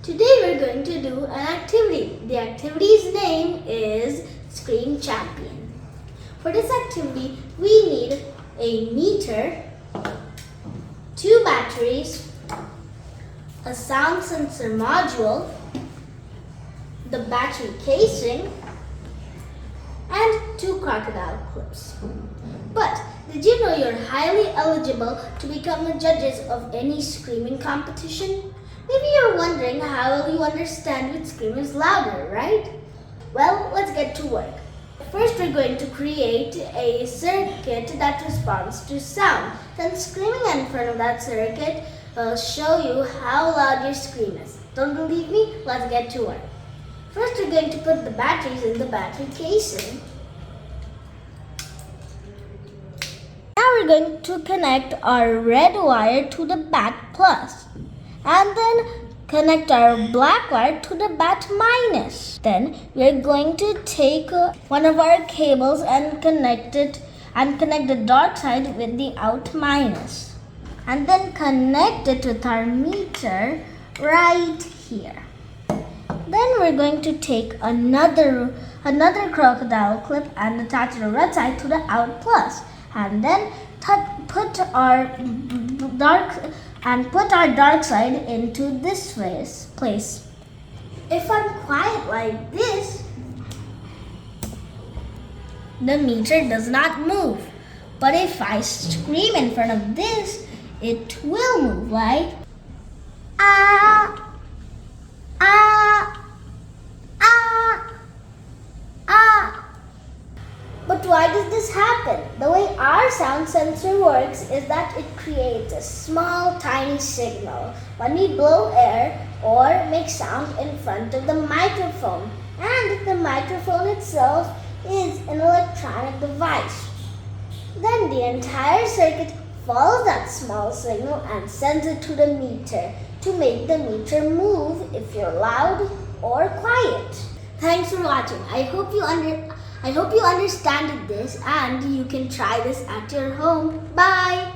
Today we're going to do an activity. The activity's name is Scream Champion. For this activity, we need a meter, 2 batteries, a sound sensor module, the battery casing, and 2 crocodile clips. But did you know you're highly eligible to become the judges of any screaming competition? Maybe you're wondering how will you understand which scream is louder, right? Well, let's get to work. First, we're going to create a circuit that responds to sound. Then screaming in front of that circuit will show you how loud your scream is. Don't believe me? Let's get to work. First, we're going to put the batteries in the battery casing. Now we're going to connect our red wire to the bat plus. And then connect our black wire to the bat minus. Then we're going to take one of our cables and connect the dark side with the out minus. And then connect it with our meter right here. Then we're going to take another crocodile clip and attach the red side to the out plus. And then put our dark side into this place. If I'm quiet like this, the meter does not move. But if I scream in front of this, it will move, like ah, ah, ah, ah. But why does this happen? The way our sound sensor works is that it creates a small, tiny signal when we blow air or make sound in front of the microphone. And the microphone itself is an electronic device. Then the entire circuit follows that small signal and sends it to the meter to make the meter move if you're loud or quiet. Thanks for watching. I hope you understand this and you can try this at your home. Bye!